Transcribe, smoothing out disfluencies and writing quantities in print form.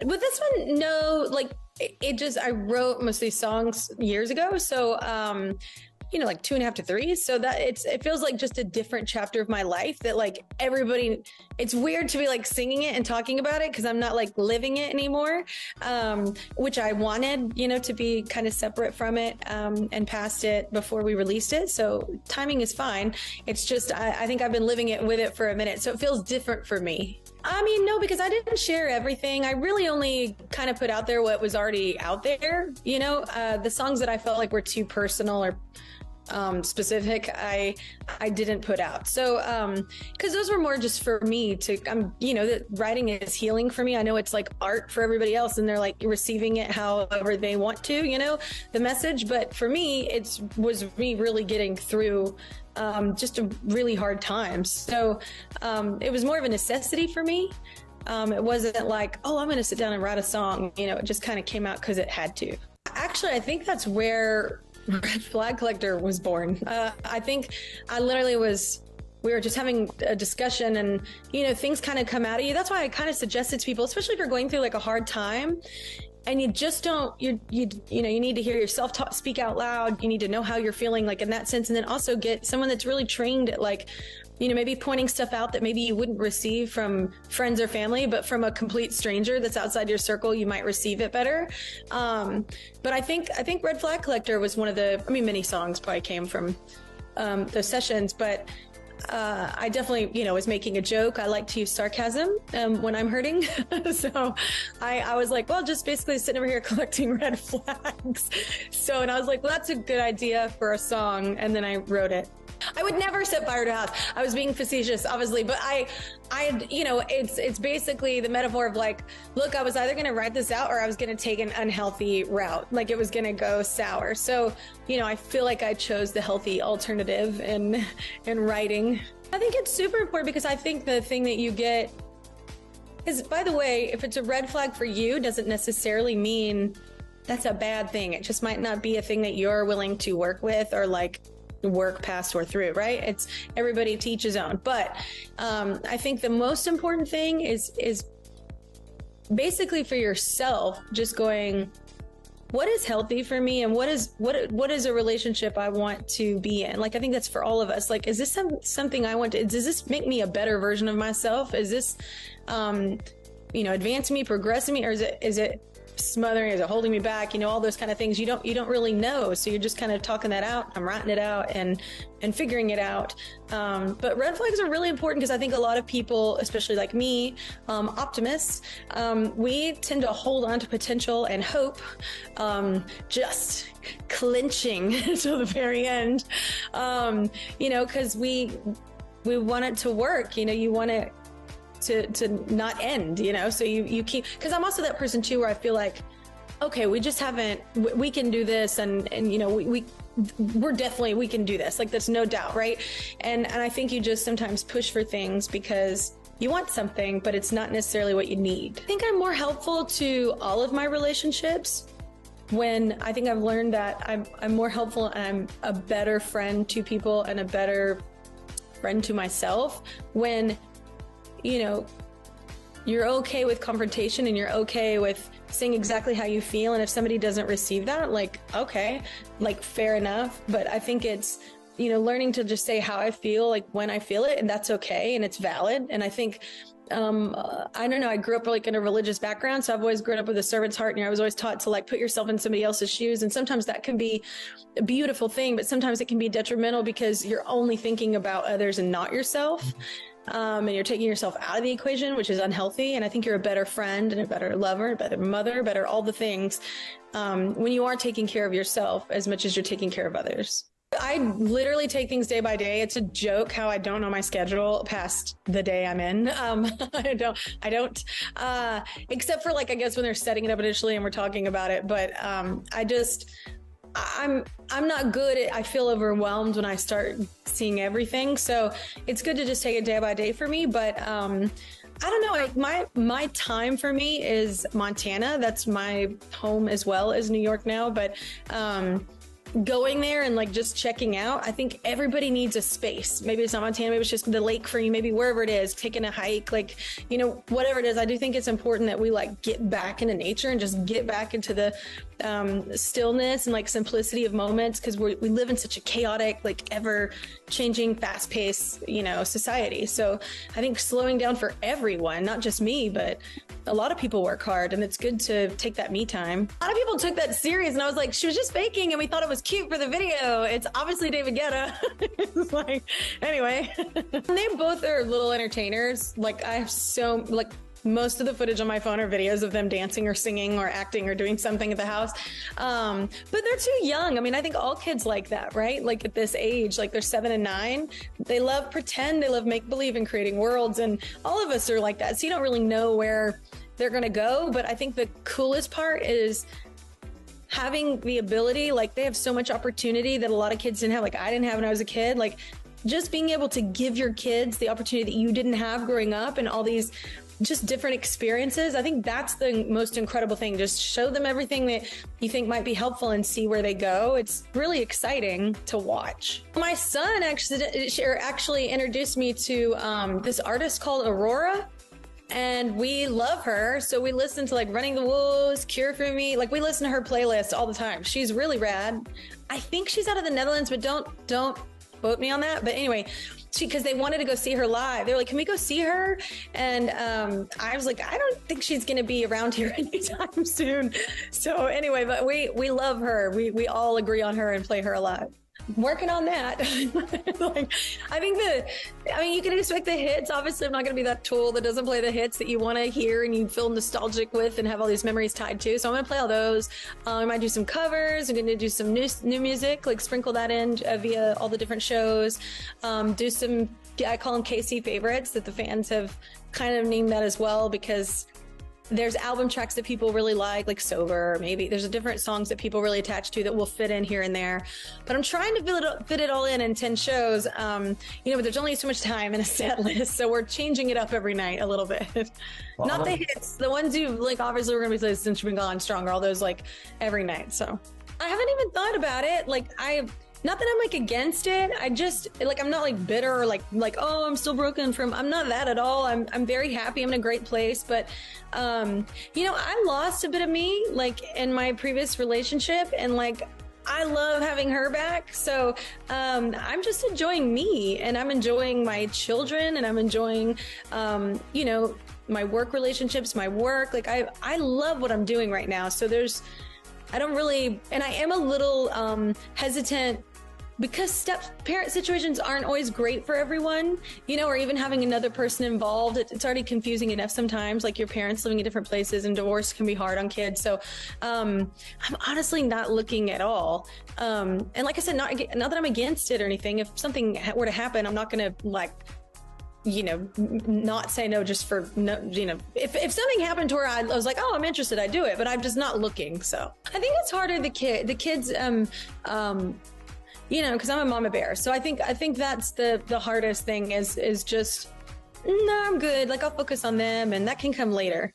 With this one, no, like it just, I wrote most of these songs years ago. So, like 2.5 to 3. So that it feels like just a different chapter of my life that like everybody, it's weird to be like singing it and talking about it because I'm not like living it anymore. Which I wanted, to be kind of separate from it, and past it before we released it. So timing is fine. It's just, I think I've been living it with it for a minute. So it feels different for me. I mean, no, because I didn't share everything. I really only kind of put out there what was already out there. The songs that I felt like were too personal or specific, I didn't put out. So, cause those were more just for me to, that writing is healing for me. I know it's like art for everybody else and they're like receiving it however they want to, the message. But for me, it was me really getting through, just a really hard time. So, it was more of a necessity for me. It wasn't like, oh, I'm going to sit down and write a song. It just kind of came out cause it had to. Actually, I think that's where Red Flag Collector was born. I think I literally we were just having a discussion and, things kind of come out of you. That's why I kind of suggested to people, especially if you're going through like a hard time and you just don't, you need to hear yourself speak out loud. You need to know how you're feeling like in that sense. And then also get someone that's really trained at like, maybe pointing stuff out that maybe you wouldn't receive from friends or family, but from a complete stranger that's outside your circle, you might receive it better. But I think Red Flag Collector was one of many songs probably came from those sessions, but I definitely, was making a joke. I like to use sarcasm when I'm hurting. So I was like, well, just basically sitting over here collecting red flags. And I was like, well, that's a good idea for a song. And then I wrote it. I would never set fire to a house. I was being facetious, obviously, but it's basically the metaphor of like, look, I was either going to write this out or I was going to take an unhealthy route. Like it was going to go sour. So, I feel like I chose the healthy alternative in writing. I think it's super important because I think the thing that you get is, by the way, if it's a red flag for you, doesn't necessarily mean that's a bad thing. It just might not be a thing that you're willing to work with or like work past or through, right? It's everybody to each his own. But I think the most important thing is basically for yourself, just going, what is healthy for me and what is a relationship I want to be in? Like, I think that's for all of us. Like, is this something I want to, does this make me a better version of myself? Is this, advance me, progress me, or is it smothering, is it holding me back, all those kind of things you don't really know, so you're just kind of talking that out. I'm writing it out and figuring it out. But red flags are really important because I think a lot of people, especially like me, optimists, we tend to hold on to potential and hope, just clinching to the very end, because we want it to work. You want it to not end, so you keep, because I'm also that person too where I feel like, okay, we can do this and we're definitely, we can do this, like there's no doubt, right? And I think you just sometimes push for things because you want something, but it's not necessarily what you need. I think I'm more helpful to all of my relationships when I think I've learned that I'm more helpful and I'm a better friend to people and a better friend to myself when you're okay with confrontation and you're okay with saying exactly how you feel. And if somebody doesn't receive that, like, okay, like fair enough. But I think it's, learning to just say how I feel, like when I feel it, and that's okay. And it's valid. And I think, I don't know, I grew up like in a religious background. So I've always grown up with a servant's heart. And I was always taught to like put yourself in somebody else's shoes. And sometimes that can be a beautiful thing, but sometimes it can be detrimental because you're only thinking about others and not yourself. And you're taking yourself out of the equation, which is unhealthy. And I think you're a better friend and a better lover, a better mother, better all the things, when you are taking care of yourself as much as you're taking care of others. I literally take things day by day. It's a joke how I don't know my schedule past the day I'm in. I don't, except for like, I guess when they're setting it up initially and we're talking about it, but, I'm not good at, I feel overwhelmed when I start seeing everything. So it's good to just take it day by day for me. But, I don't know. My time for me is Montana. That's my home as well as New York now. But, going there and like just checking out. I think everybody needs a space. Maybe it's not Montana, maybe it's just the lake for you, maybe wherever it is, taking a hike, like, you know, whatever it is. I do think it's important that we like get back into nature and just get back into the stillness and like simplicity of moments, because we live in such a chaotic, like ever changing, fast paced, you know, society. So I think slowing down for everyone, not just me, but a lot of people work hard, and it's good to take that me time. A lot of people took that serious, and I was like, she was just faking, and we thought it was cute for the video. It's obviously David Guetta. It's like, anyway, they both are little entertainers. Like I have like most of the footage on my phone are videos of them dancing or singing or acting or doing something at the house. But they're too young. I mean, I think all kids like that, right? Like at this age, like they're 7 and 9, they love pretend, they love make believe and creating worlds. And all of us are like that. So you don't really know where they're going to go. But I think the coolest part is having the ability, like they have so much opportunity that a lot of kids didn't have, like I didn't have when I was a kid. Like just being able to give your kids the opportunity that you didn't have growing up and all these just different experiences. I think that's the most incredible thing. Just show them everything that you think might be helpful and see where they go. It's really exciting to watch. My son actually introduced me to this artist called Aurora, and we love her. So we listen to like Running the Wolves, Cure for Me. Like we listen to her playlist all the time. She's really rad. I think she's out of the Netherlands, but don't quote me on that. But anyway, because they wanted to go see her live. They were like, can we go see her? And I was like, I don't think she's going to be around here anytime soon. So anyway, but we love her. We all agree on her and play her a lot. Working on that. Like, I mean, you can expect the hits. Obviously, I'm not going to be that tool that doesn't play the hits that you want to hear and you feel nostalgic with and have all these memories tied to. So I'm going to play all those. I might do some covers. I'm going to do some new music, like sprinkle that in via all the different shows. Do some, I call them KC favorites, that the fans have kind of named that as well, because there's album tracks that people really like Sober, maybe. There's different songs that people really attach to that will fit in here and there. But I'm trying to fit it all in 10 shows. But there's only so much time in a set list. So we're changing it up every night a little bit. Well, not the hits. The ones you, like, obviously we're going to be playing Since You've Been Gone, Stronger, all those, like, every night. So I haven't even thought about it. Like, not that I'm like against it. I just like, I'm not like bitter or like, oh, I'm still broken from, I'm not that at all. I'm very happy. I'm in a great place. But, I lost a bit of me like in my previous relationship, and like, I love having her back. So, I'm just enjoying me, and I'm enjoying my children, and I'm enjoying, my work relationships, my work. Like I love what I'm doing right now. So I don't really, and I am a little hesitant because parent situations aren't always great for everyone, or even having another person involved. It's already confusing enough sometimes, like your parents living in different places, and divorce can be hard on kids. So I'm honestly not looking at all. And like I said, not that I'm against it or anything. If something were to happen, I'm not going to not say no just for no, if something happened to her, I was like, oh, I'm interested, I'd do it, but I'm just not looking. So I think it's harder, the kids, because I'm a mama bear. So I think that's the hardest thing is just, no, I'm good. Like I'll focus on them, and that can come later,